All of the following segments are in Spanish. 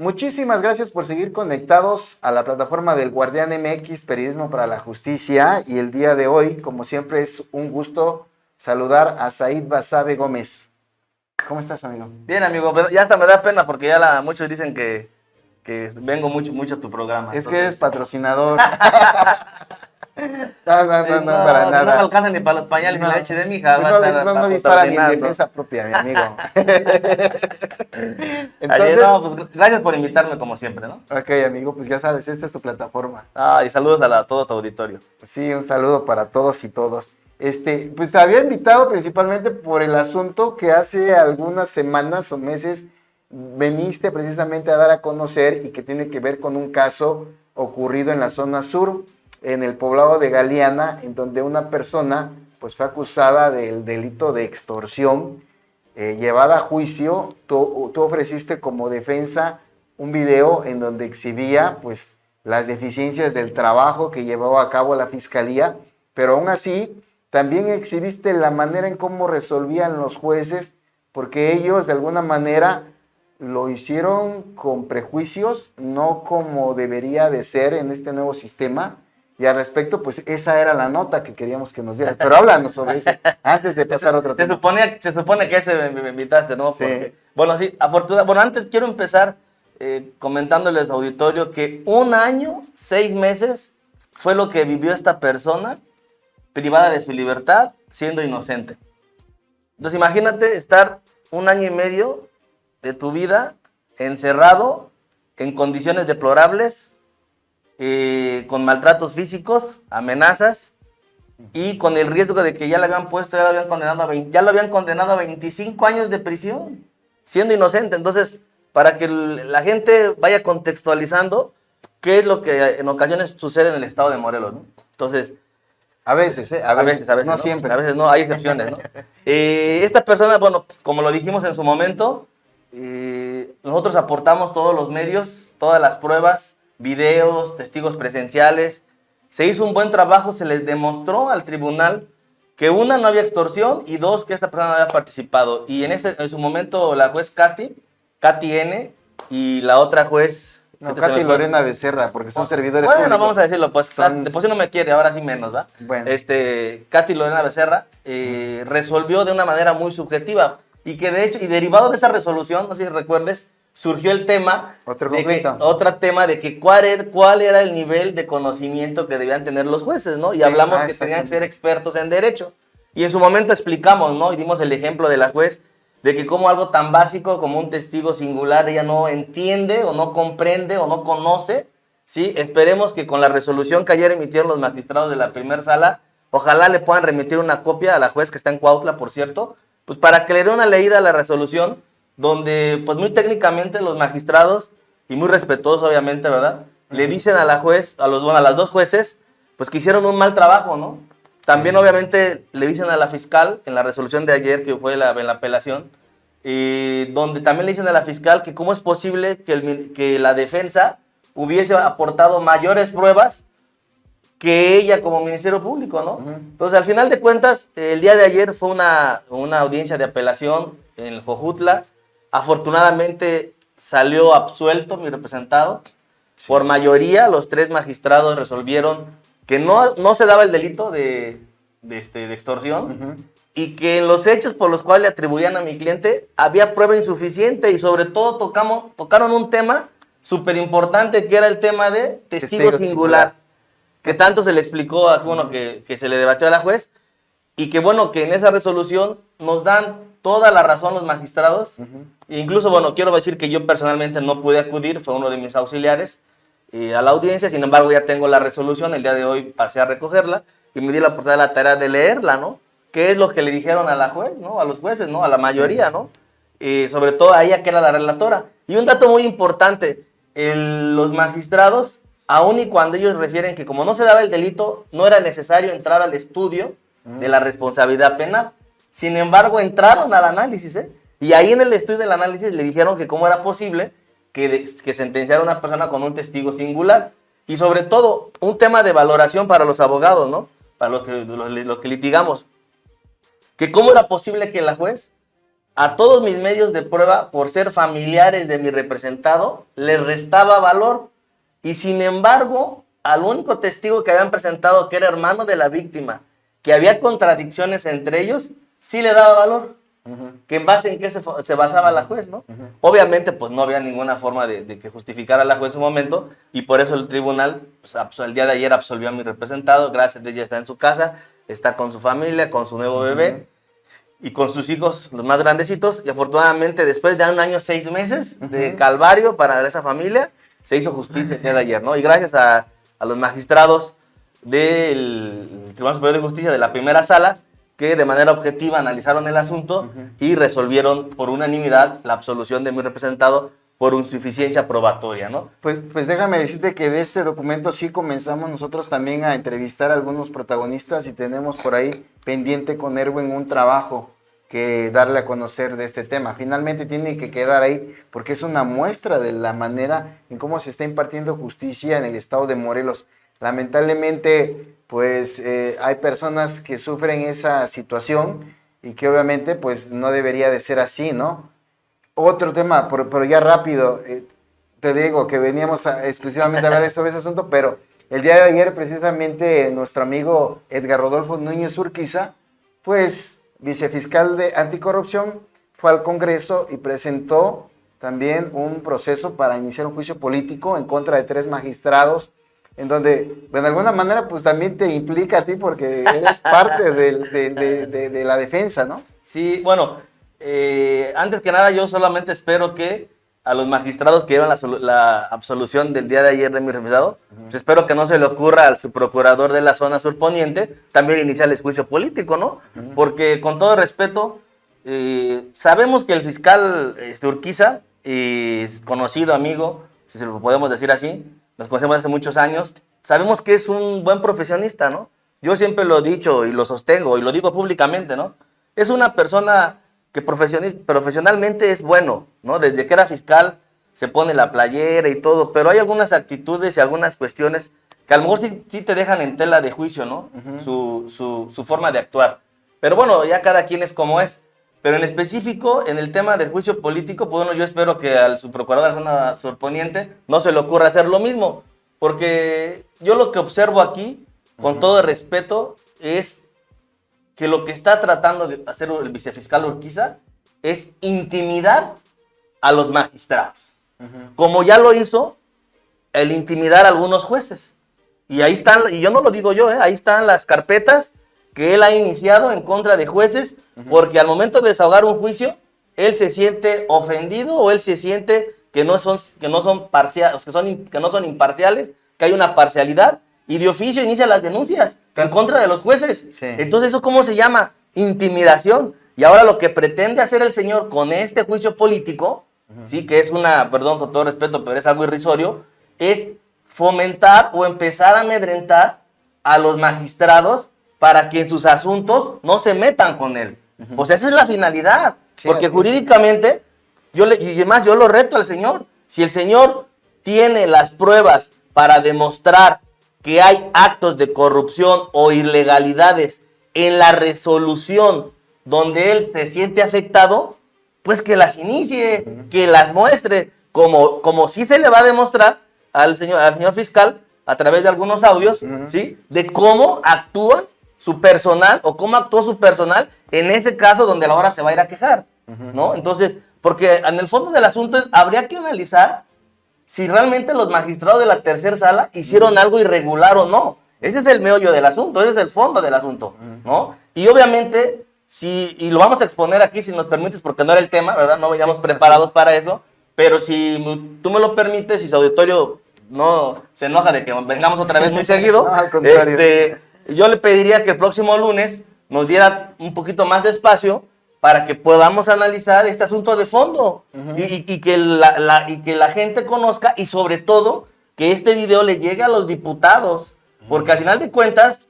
Muchísimas gracias por seguir conectados a la plataforma del Guardián MX, Periodismo para la Justicia. Y el día de hoy, como siempre, es un gusto saludar a Said Basabe Gómez. ¿Cómo estás, amigo? Bien, amigo, pero ya hasta me da pena porque ya muchos dicen que vengo mucho a tu programa. Es entonces... que eres patrocinador. No, para nada. No me alcanza ni para los pañales ni la leche de mi hija. No dispara ni en defensa propia, mi amigo. Entonces, pues gracias por invitarme como siempre, ¿no? Ok, amigo, pues ya sabes, esta es tu plataforma. Y saludos a todo tu auditorio. Sí, un saludo para todos y todos. Pues te había invitado principalmente por el asunto que hace algunas semanas o meses veniste precisamente a dar a conocer y que tiene que ver con un caso ocurrido en la zona sur, en el poblado de Galeana, en donde una persona pues fue acusada del delito de extorsión, llevada a juicio. Tú ofreciste como defensa un video en donde exhibía pues las deficiencias del trabajo que llevaba a cabo la fiscalía, pero aún así también exhibiste la manera en cómo resolvían los jueces, porque ellos de alguna manera lo hicieron con prejuicios, no como debería de ser en este nuevo sistema. Y al respecto, pues esa era la nota que queríamos que nos dieras. Pero háblanos sobre eso, antes de pasar a otro tema. Se supone que ese me invitaste, ¿no? Sí. Porque, bueno, sí, afortunadamente. Bueno, antes quiero empezar comentándoles, auditorio, que 1 año, 6 meses fue lo que vivió esta persona privada de su libertad, siendo inocente. Entonces, imagínate estar 1 año y medio de tu vida encerrado en condiciones deplorables, con maltratos físicos, amenazas, y con el riesgo de que ya lo habían condenado a 25 años de prisión, siendo inocente. Entonces, para que la gente vaya contextualizando qué es lo que en ocasiones sucede en el estado de Morelos, ¿no? Entonces, a veces, no siempre. A veces no, hay excepciones, ¿no? Esta persona, bueno, como lo dijimos en su momento, nosotros aportamos todos los medios, todas las pruebas, videos, testigos presenciales. Se hizo un buen trabajo, se les demostró al tribunal que 1, no había extorsión, y 2, que esta persona no había participado. Y en su momento la juez Katy N, y la otra juez... No, Katy Lorena Becerra, porque son servidores públicos. Bueno, vamos a decirlo, pues, después si no me quiere, ahora sí menos, ¿va? Bueno. Katy Lorena Becerra resolvió de una manera muy subjetiva, y que de hecho, y derivado de esa resolución, no sé si recuerdes, surgió el tema, otro tema de que cuál era el nivel de conocimiento que debían tener los jueces, ¿no? Y sí, hablamos que tenían que ser expertos en derecho. Y en su momento explicamos, ¿no? Y dimos el ejemplo de la juez, de que como algo tan básico como un testigo singular ella no entiende, o no comprende, o no conoce, ¿sí? Esperemos que con la resolución que ayer emitieron los magistrados de la primera sala, ojalá le puedan remitir una copia a la juez que está en Cuautla, por cierto, pues para que le dé una leída a la resolución, donde pues muy técnicamente los magistrados, y muy respetuosos obviamente, ¿verdad? Le dicen a la juez, a las 2 jueces, pues que hicieron un mal trabajo, ¿no? También obviamente le dicen a la fiscal, en la resolución de ayer, que fue en la apelación, donde también le dicen a la fiscal que cómo es posible que la defensa hubiese aportado mayores pruebas que ella como Ministerio Público, ¿no? Entonces, al final de cuentas, el día de ayer fue una audiencia de apelación en Jojutla. Afortunadamente salió absuelto mi representado. Sí. Por mayoría, los 3 magistrados resolvieron que no se daba el delito de extorsión, y que en los hechos por los cuales le atribuían a mi cliente había prueba insuficiente, y sobre todo tocaron un tema súper importante, que era el tema de testigo singular, que tanto se le explicó a uno que se le debatió a la juez, y que bueno, que en esa resolución nos dan toda la razón los magistrados. Incluso, bueno, quiero decir que yo personalmente no pude acudir, fue uno de mis auxiliares a la audiencia. Sin embargo, ya tengo la resolución, el día de hoy pasé a recogerla y me di la oportunidad de la tarea de leerla, ¿no? ¿Qué es lo que le dijeron a la juez, ¿no? A los jueces, ¿no? A la mayoría, ¿no? Sobre todo a ella, que era la relatora. Y un dato muy importante, los magistrados, aun y cuando ellos refieren que como no se daba el delito, no era necesario entrar al estudio de la responsabilidad penal. Sin embargo, entraron al análisis, y ahí en el estudio del análisis le dijeron que cómo era posible que sentenciara a una persona con un testigo singular. Y sobre todo, un tema de valoración para los abogados, ¿no? Para lo que litigamos. Que cómo era posible que la juez a todos mis medios de prueba, por ser familiares de mi representado, les restaba valor. Y sin embargo, al único testigo que habían presentado, que era hermano de la víctima, que había contradicciones entre ellos, sí le daba valor. Que en base en qué se basaba la juez, ¿no? Obviamente, pues no había ninguna forma de que justificara la juez en su momento, y por eso el tribunal, pues, el día de ayer absolvió a mi representado. Gracias a ella está en su casa, está con su familia, con su nuevo bebé, y con sus hijos, los más grandecitos, y afortunadamente después de 1 año, 6 meses de calvario para esa familia, se hizo justicia el día de ayer, ¿no? Y gracias a los magistrados del Tribunal Superior de Justicia de la primera sala, que de manera objetiva analizaron el asunto y resolvieron por unanimidad la absolución de mi representado por insuficiencia probatoria, ¿no? Pues déjame decirte que de este documento sí comenzamos nosotros también a entrevistar a algunos protagonistas, y tenemos por ahí pendiente con Erwin un trabajo que darle a conocer de este tema. Finalmente tiene que quedar ahí porque es una muestra de la manera en cómo se está impartiendo justicia en el estado de Morelos. Lamentablemente, pues hay personas que sufren esa situación y que obviamente pues no debería de ser así, ¿no? Otro tema, pero ya rápido, te digo que veníamos exclusivamente a hablar sobre ese asunto, pero el día de ayer precisamente nuestro amigo Edgar Rodolfo Núñez Urquiza, pues vicefiscal de anticorrupción, fue al Congreso y presentó también un proceso para iniciar un juicio político en contra de 3 magistrados, en donde de alguna manera pues también te implica a ti porque eres parte de la defensa, ¿no? Sí, bueno, antes que nada yo solamente espero que a los magistrados que dieron la absolución del día de ayer de mi representado, pues espero que no se le ocurra al subprocurador de la zona surponiente también iniciarles juicio político, ¿no? Porque con todo respeto, sabemos que el fiscal Urquiza, conocido amigo, si se lo podemos decir así, nos conocemos hace muchos años, sabemos que es un buen profesionista, ¿no? Yo siempre lo he dicho y lo sostengo y lo digo públicamente, ¿no? Es una persona que profesionalmente es bueno, ¿no? Desde que era fiscal se pone la playera y todo, pero hay algunas actitudes y algunas cuestiones que a lo mejor sí te dejan en tela de juicio, ¿no? Su forma de actuar. Pero bueno, ya cada quien es como es. Pero en específico, en el tema del juicio político, pues bueno, yo espero que al subprocurador de la zona surponiente no se le ocurra hacer lo mismo. Porque yo lo que observo aquí, con todo el respeto, es que lo que está tratando de hacer el vicefiscal Urquiza es intimidar a los magistrados. Como ya lo hizo el intimidar a algunos jueces. Y ahí están, y yo no lo digo yo, ahí están las carpetas que él ha iniciado en contra de jueces, porque al momento de desahogar un juicio, él se siente ofendido o él se siente que no son imparciales, que hay una parcialidad, y de oficio inicia las denuncias en contra de los jueces. Sí. Entonces, ¿eso cómo se llama? Intimidación. Y ahora lo que pretende hacer el señor con este juicio político, sí, que es perdón, con todo respeto, pero es algo irrisorio, es fomentar o empezar a amedrentar a los magistrados para que en sus asuntos no se metan con él. O sea, esa es la finalidad. Sí, porque jurídicamente, y además yo lo reto al señor. Si el señor tiene las pruebas para demostrar que hay actos de corrupción o ilegalidades en la resolución donde él se siente afectado, pues que las inicie, que las muestre, como sí se le va a demostrar al señor fiscal a través de algunos audios, ¿sí? De cómo actúan su personal o cómo actuó su personal en ese caso donde ahora se va a ir a quejar, ¿no? Entonces, porque en el fondo del asunto habría que analizar si realmente los magistrados de la tercera sala hicieron algo irregular o no. Ese es el meollo del asunto, ese es el fondo del asunto, ¿no? Y obviamente, y lo vamos a exponer aquí si nos permites, porque no era el tema, ¿verdad? No veníamos preparados para eso, pero si tú me lo permites, si su auditorio no se enoja de que vengamos otra vez muy seguido, no, al contrario. Yo le pediría que el próximo lunes nos diera un poquito más de espacio para que podamos analizar este asunto de fondo y que la gente conozca, y sobre todo que este video le llegue a los diputados, porque al final de cuentas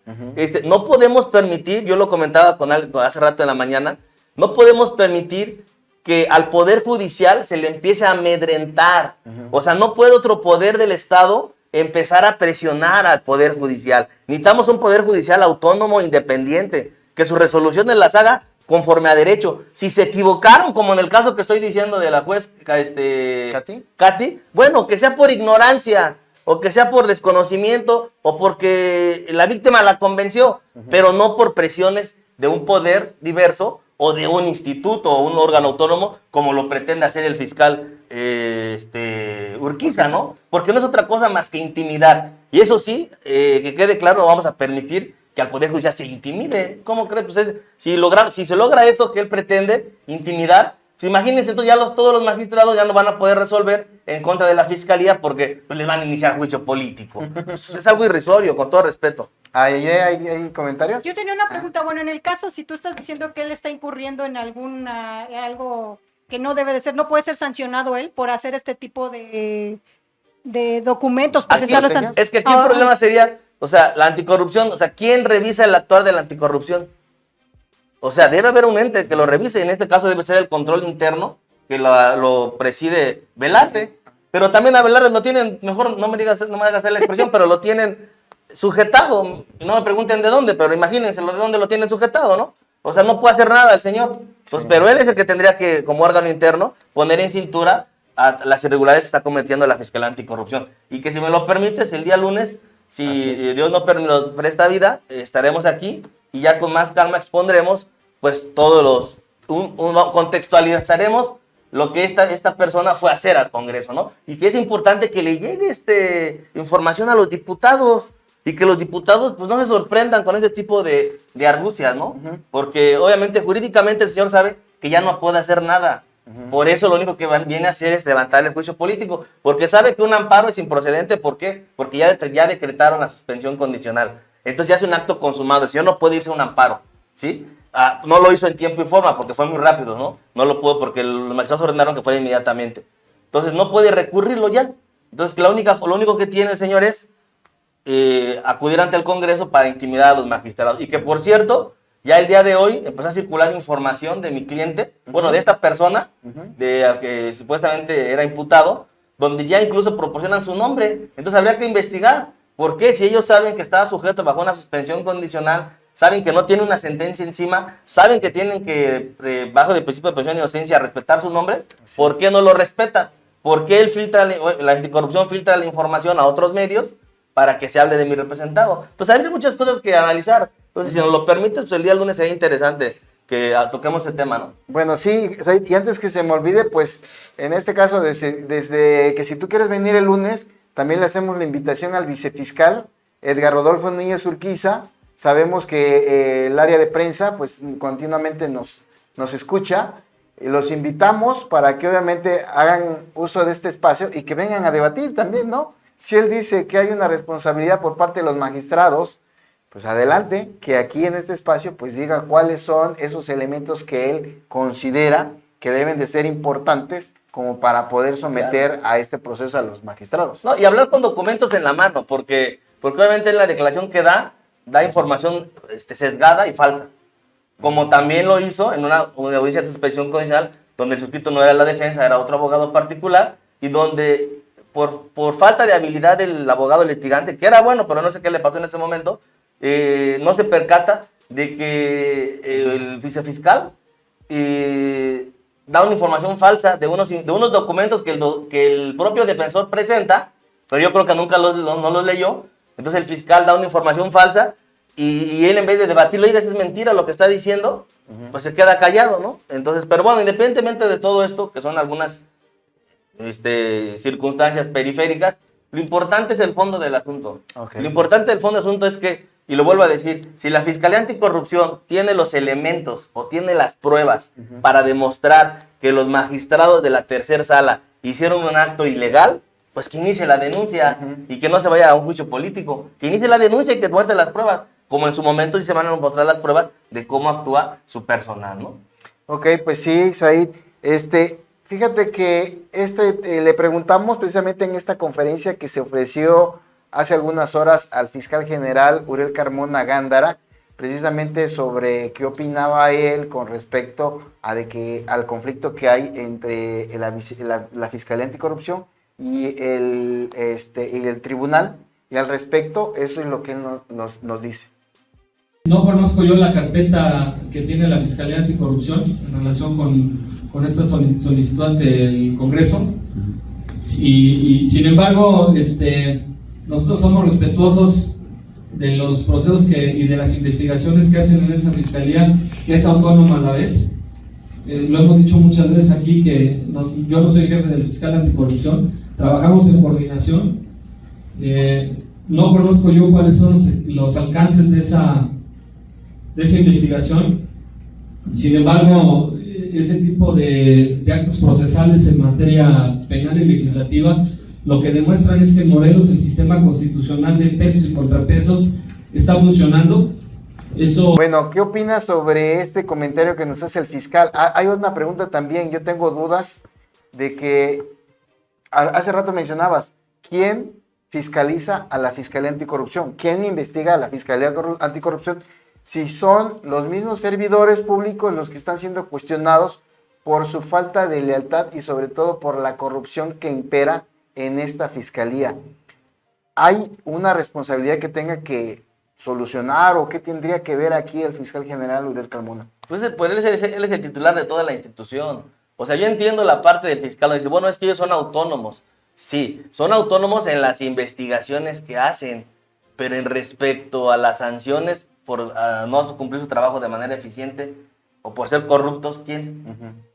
no podemos permitir, yo lo comentaba con algo hace rato en la mañana, no podemos permitir que al Poder Judicial se le empiece a amedrentar. O sea, no puede otro poder del Estado empezar a presionar al Poder Judicial. Necesitamos un Poder Judicial autónomo, independiente, que sus resoluciones las haga conforme a derecho. Si se equivocaron, como en el caso que estoy diciendo de la juez Katy, bueno, que sea por ignorancia, o que sea por desconocimiento, o porque la víctima la convenció, pero no por presiones de un poder diverso, o de un instituto, o un órgano autónomo, como lo pretende hacer el fiscal Urquiza, ¿no? Porque no es otra cosa más que intimidar. Y eso sí, que quede claro, no vamos a permitir que al Poder Judicial se intimide. ¿Cómo cree? Pues si se logra eso que él pretende, intimidar, pues imagínense, entonces ya todos los magistrados ya no van a poder resolver en contra de la fiscalía porque pues, les van a iniciar juicio político. Es algo irrisorio, con todo respeto. ¿Hay comentarios? Yo tenía una pregunta. Bueno, en el caso, si tú estás diciendo que él está incurriendo en algo que no debe de ser, no puede ser sancionado él por hacer este tipo de documentos, presentarlos. Es que aquí el problema sería, o sea, la anticorrupción, o sea, ¿quién revisa el actuar de la anticorrupción? O sea, debe haber un ente que lo revise, y en este caso debe ser el control interno, que lo preside Velarde. Pero también a Velarde lo tienen, mejor no me hagas hacer la expresión, pero lo tienen sujetado. No me pregunten de dónde, pero imagínense de dónde lo tienen sujetado, ¿no? O sea, no puede hacer nada el señor. Pues, sí. Pero él es el que tendría que, como órgano interno, poner en cintura a las irregularidades que está cometiendo la Fiscalía Anticorrupción. Y que si me lo permites, el día lunes, si Dios nos presta vida, estaremos aquí y ya con más calma expondremos, pues, contextualizaremos lo que esta persona fue a hacer al Congreso, ¿no? Y que es importante que le llegue información a los diputados y que los diputados pues no se sorprendan con este tipo de argucias, ¿no? Porque obviamente jurídicamente el señor sabe que ya no puede hacer nada. Por eso lo único que viene a hacer es levantar el juicio político, porque sabe que un amparo es improcedente. ¿Por qué? Porque ya decretaron la suspensión condicional. Entonces ya es un acto consumado. El señor no puede irse a un amparo, ¿sí? No lo hizo en tiempo y forma porque fue muy rápido, ¿no? No lo pudo porque los magistrados ordenaron que fuera inmediatamente. Entonces no puede recurrirlo ya. Entonces lo único que tiene el señor es acudir ante el Congreso para intimidar a los magistrados. Y que, por cierto, ya el día de hoy empezó a circular información de mi cliente, bueno, de esta persona, de que supuestamente era imputado, donde ya incluso proporcionan su nombre. Entonces habría que investigar por qué, si ellos saben que estaba sujeto bajo una suspensión condicional, saben que no tiene una sentencia encima, saben que tienen que, bajo el principio de presunción de inocencia, respetar su nombre, ¿por qué no lo respeta? ¿Por qué la anticorrupción filtra la información a otros medios para que se hable de mi representado? Entonces hay muchas cosas que analizar. Entonces, si nos lo permites, pues el día lunes sería interesante que toquemos el tema, ¿no? Bueno, sí, y antes que se me olvide, pues en este caso, desde que si tú quieres venir el lunes, también le hacemos la invitación al vicefiscal Edgar Rodolfo Núñez Urquiza. Sabemos que el área de prensa pues continuamente nos escucha. Los invitamos para que obviamente hagan uso de este espacio y que vengan a debatir también, ¿no? Si él dice que hay una responsabilidad por parte de los magistrados, pues adelante, que aquí en este espacio pues diga cuáles son esos elementos que él considera que deben de ser importantes como para poder someter a este proceso a los magistrados. No, y hablar con documentos en la mano, porque obviamente en la declaración que da información sesgada y falsa. Como también lo hizo en una audiencia de suspensión condicional, donde el suscrito no era la defensa, era otro abogado particular, y donde por falta de habilidad del abogado litigante, que era bueno, pero no sé qué le pasó en ese momento, no se percata de que el vicefiscal da una información falsa de unos documentos que el propio defensor presenta, pero yo creo que nunca no los leyó. Entonces el fiscal da una información falsa y él, en vez de debatirlo, oiga, es mentira lo que está diciendo, pues se queda callado, ¿no? Entonces, pero bueno, independientemente de todo esto, que son algunas circunstancias periféricas, lo importante es el fondo del asunto. Okay. Lo importante del fondo del asunto es que, y lo vuelvo a decir, si la Fiscalía Anticorrupción tiene los elementos o tiene las pruebas para demostrar que los magistrados de la tercera sala hicieron un acto ilegal, pues que inicie la denuncia y que no se vaya a un juicio político. Que inicie la denuncia y que muestre las pruebas, como en su momento sí se van a mostrar las pruebas de cómo actúa su personal, ¿no? Ok, pues sí, Said. Fíjate que le preguntamos precisamente en esta conferencia que se ofreció hace algunas horas al fiscal general Uriel Carmona Gándara, precisamente sobre qué opinaba él con respecto al conflicto que hay entre la Fiscalía Anticorrupción y el tribunal, y al respecto, eso es lo que él nos dice. No conozco yo la carpeta que tiene la Fiscalía Anticorrupción en relación con esta solicitud ante el Congreso. Y sin embargo, nosotros somos respetuosos de los procesos y de las investigaciones que hacen en esa Fiscalía, que es autónoma a la vez. Lo hemos dicho muchas veces aquí que yo no soy jefe del Fiscal Anticorrupción, trabajamos en coordinación. No conozco yo cuáles son los alcances de esa investigación. Sin embargo, ese tipo de actos procesales en materia penal y legislativa lo que demuestran es que en Morelos el sistema constitucional de pesos y contrapesos está funcionando. Eso... Bueno, ¿qué opinas sobre este comentario que nos hace el fiscal? Hay una pregunta también, yo tengo dudas de que hace rato mencionabas, ¿quién fiscaliza a la Fiscalía Anticorrupción? ¿Quién investiga a la Fiscalía Anticorrupción? Si son los mismos servidores públicos los que están siendo cuestionados por su falta de lealtad y sobre todo por la corrupción que impera en esta fiscalía. ¿Hay una responsabilidad que tenga que solucionar o qué tendría que ver aquí el fiscal general Uriel Carmona? Pues él es el titular de toda la institución. O sea, yo entiendo la parte del fiscal, dice, bueno, es que ellos son autónomos. Sí, son autónomos en las investigaciones que hacen, pero en respecto a las sanciones por no cumplir su trabajo de manera eficiente o por ser corruptos, ¿quién?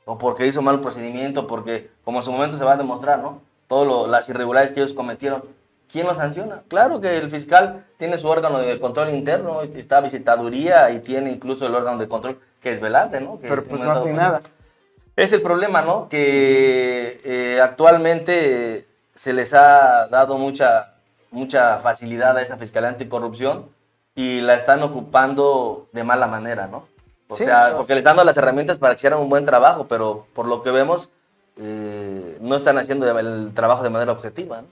O porque hizo mal procedimiento, porque como en su momento se va a demostrar, ¿no? Todas las irregularidades que ellos cometieron, ¿quién los sanciona? Claro que el fiscal tiene su órgano de control interno, está visitaduría y tiene incluso el órgano de control que es Velarde, ¿no? Que pero pues no hace nada. Es el problema, ¿no? Que actualmente se les ha dado mucha facilidad a esa Fiscalía Anticorrupción y la están ocupando de mala manera, ¿no? O sea, porque le están dando las herramientas para que hicieran un buen trabajo, pero por lo que vemos, no están haciendo el trabajo de manera objetiva, ¿no?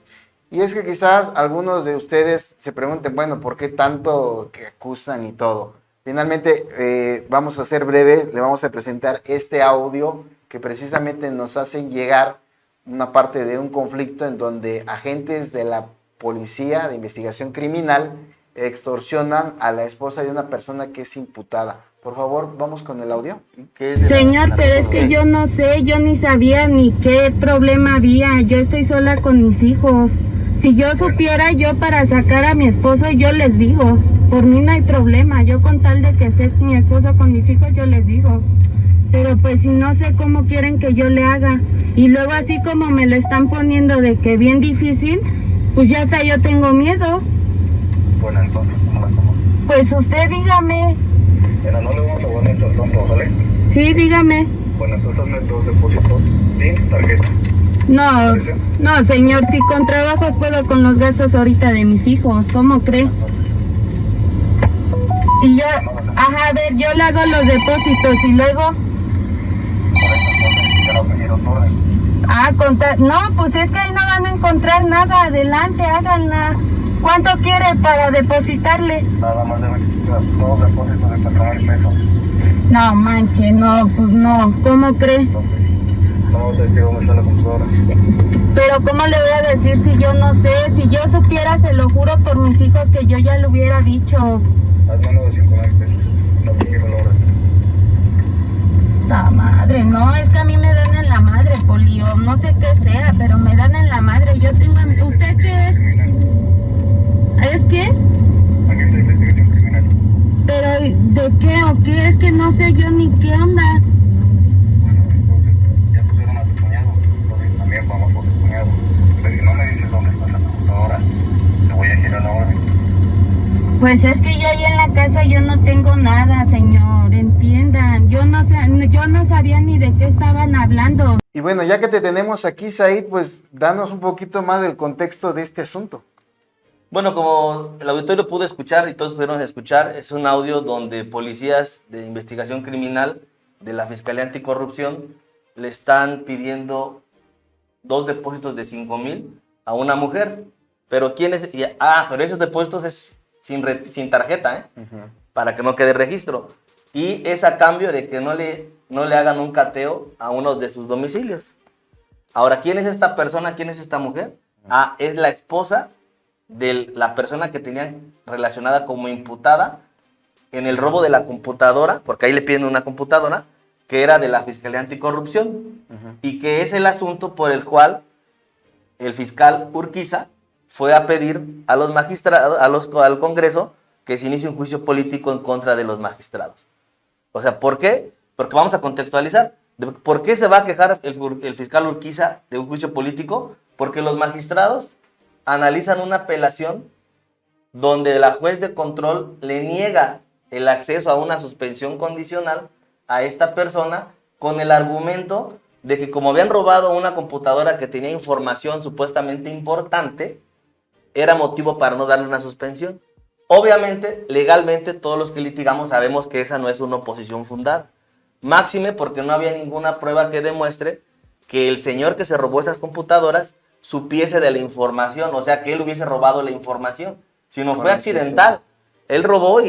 Y es que quizás algunos de ustedes se pregunten, bueno, ¿por qué tanto que acusan y todo? Finalmente, vamos a ser breves, le vamos a presentar este audio que precisamente nos hacen llegar una parte de un conflicto en donde agentes de la policía de investigación criminal extorsionan a la esposa de una persona que es imputada. Por favor, vamos con el audio. Señor, pero es que yo no sé, yo ni sabía ni qué problema había. Yo estoy sola con mis hijos. Si yo supiera, yo para sacar a mi esposo, yo les digo. Por mí no hay problema. Yo con tal de que esté mi esposo con mis hijos, yo les digo. Pero pues si no sé cómo quieren que yo le haga. Y luego así como me lo están poniendo de que bien difícil, pues ya hasta yo tengo miedo. Bueno, entonces, ¿cómo la hacemos? Pues usted dígame. Mira, no le vamos a poner estos tontos, ¿vale? Sí, dígame. Bueno, entonces hazme 2 depósitos sin tarjeta. No, no, señor, si con trabajos puedo con los gastos ahorita de mis hijos, ¿cómo cree? Y yo, a ver, yo le hago los depósitos y luego... contar, no, pues es que ahí no van a encontrar nada, adelante, háganla. ¿Cuánto quiere para depositarle? Nada más de 2 depósitos de 4,000 pesos. No, manche, no, pues no, ¿cómo cree? No te digo dónde está la computadora. Pero ¿cómo le voy a decir si yo no sé? Si yo supiera, se lo juro por mis hijos que yo ya lo hubiera dicho. Haz menos de 5,000 pesos. No te quiero lograr. La madre, no, es que a mí me dan en la madre, Polio. No sé qué sea, pero me dan en la madre. Yo tengo... ¿Usted qué es? ¿Es qué? Agente de investigación criminal. ¿Pero de qué o qué? Es que no sé yo ni qué onda. Bueno, entonces ya pusieron a tu cuñado. Entonces también vamos por tu cuñado. Pero si no me dices dónde está la computadora, te voy a girar la orden. Pues es que yo ahí en la casa yo no tengo nada, señor, entiendan. Yo no sabía ni de qué estaban hablando. Y bueno, ya que te tenemos aquí, Said, pues danos un poquito más del contexto de este asunto. Bueno, como el auditorio pudo escuchar y todos pudieron escuchar, es un audio donde policías de investigación criminal de la Fiscalía Anticorrupción le están pidiendo 2 depósitos de 5,000 a una mujer. Pero pero esos depósitos es sin tarjeta, para que no quede registro. Y es a cambio de que no le hagan un cateo a uno de sus domicilios. Ahora, ¿quién es esta persona? ¿Quién es esta mujer? Es la esposa de la persona que tenían relacionada como imputada en el robo de la computadora, porque ahí le piden una computadora, que era de la Fiscalía Anticorrupción, y que es el asunto por el cual el fiscal Urquiza fue a pedir a los magistrados, al Congreso, que se inicie un juicio político en contra de los magistrados. O sea, ¿por qué? Porque vamos a contextualizar. ¿Por qué se va a quejar el fiscal Urquiza de un juicio político? Porque los magistrados analizan una apelación donde la juez de control le niega el acceso a una suspensión condicional a esta persona con el argumento de que como habían robado una computadora que tenía información supuestamente importante, era motivo para no darle una suspensión. Obviamente, legalmente, todos los que litigamos sabemos que esa no es una oposición fundada. Máxime porque no había ninguna prueba que demuestre que el señor que se robó esas computadoras supiese de la información, o sea, que él hubiese robado la información, sino fue accidental. Él robó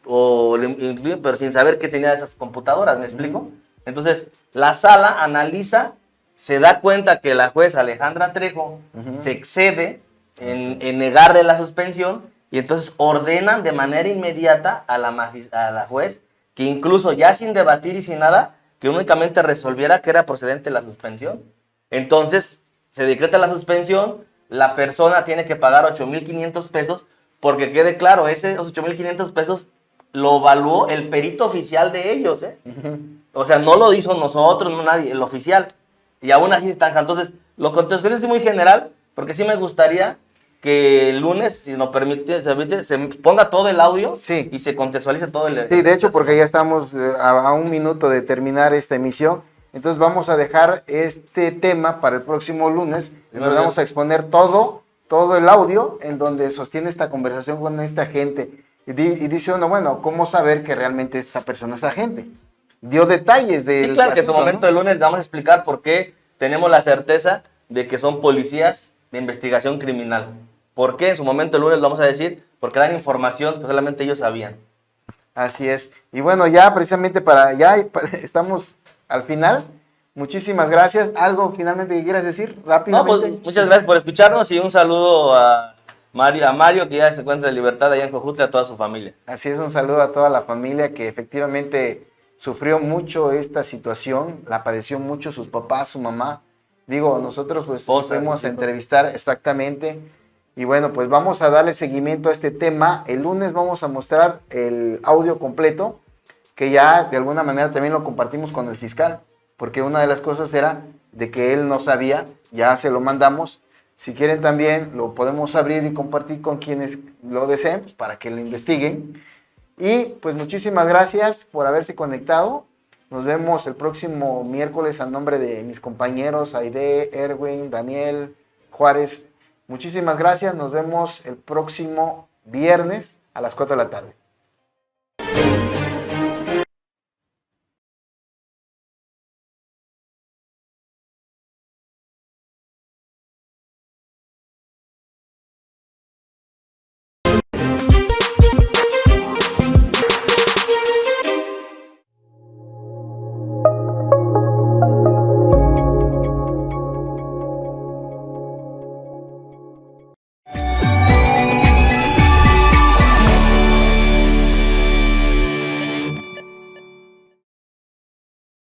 pero sin saber que tenía esas computadoras, ¿me explico? Entonces, la sala analiza, se da cuenta que la jueza Alejandra Trejo se excede en negarle la suspensión, y entonces ordenan de manera inmediata a la juez que incluso ya sin debatir y sin nada, que únicamente resolviera que era procedente la suspensión. Entonces, se decreta la suspensión, la persona tiene que pagar 8,500 pesos, porque quede claro, esos 8,500 pesos lo evaluó el perito oficial de ellos, ¿eh? O sea, no lo hizo nosotros, no nadie, el oficial. Y aún así están. Entonces, lo contextualizo es muy general, porque sí me gustaría que el lunes, si nos permite, se ponga todo el audio y se contextualice todo el... Sí, de hecho, porque ya estamos a un minuto de terminar esta emisión. Entonces vamos a dejar este tema para el próximo lunes. Nos vamos a exponer todo el audio en donde sostiene esta conversación con esta gente. Y dice uno, bueno, ¿cómo saber que realmente esta persona es agente? Dio detalles de... Sí, claro, que en su momento, ¿no? El lunes vamos a explicar por qué tenemos la certeza de que son policías de investigación criminal. ¿Por qué? En su momento el lunes lo vamos a decir, porque dan información que solamente ellos sabían. Así es. Y bueno, ya precisamente estamos al final. Muchísimas gracias. ¿Algo finalmente que quieras decir rápidamente? No, pues muchas gracias por escucharnos y un saludo a Mario, que ya se encuentra en libertad allá en Jojutla, a toda su familia. Así es, un saludo a toda la familia que efectivamente sufrió mucho esta situación, la padeció mucho sus papás, su mamá. Digo, nosotros pues fuimos a entrevistar exactamente. Y bueno, pues vamos a darle seguimiento a este tema. El lunes vamos a mostrar el audio completo, que ya de alguna manera también lo compartimos con el fiscal, porque una de las cosas era de que él no sabía, ya se lo mandamos. Si quieren también lo podemos abrir y compartir con quienes lo deseen, pues, para que lo investiguen. Y pues muchísimas gracias por haberse conectado. Nos vemos el próximo miércoles a nombre de mis compañeros Aide, Erwin, Daniel, Juárez. Muchísimas gracias. Nos vemos el próximo viernes a las 4 de la tarde.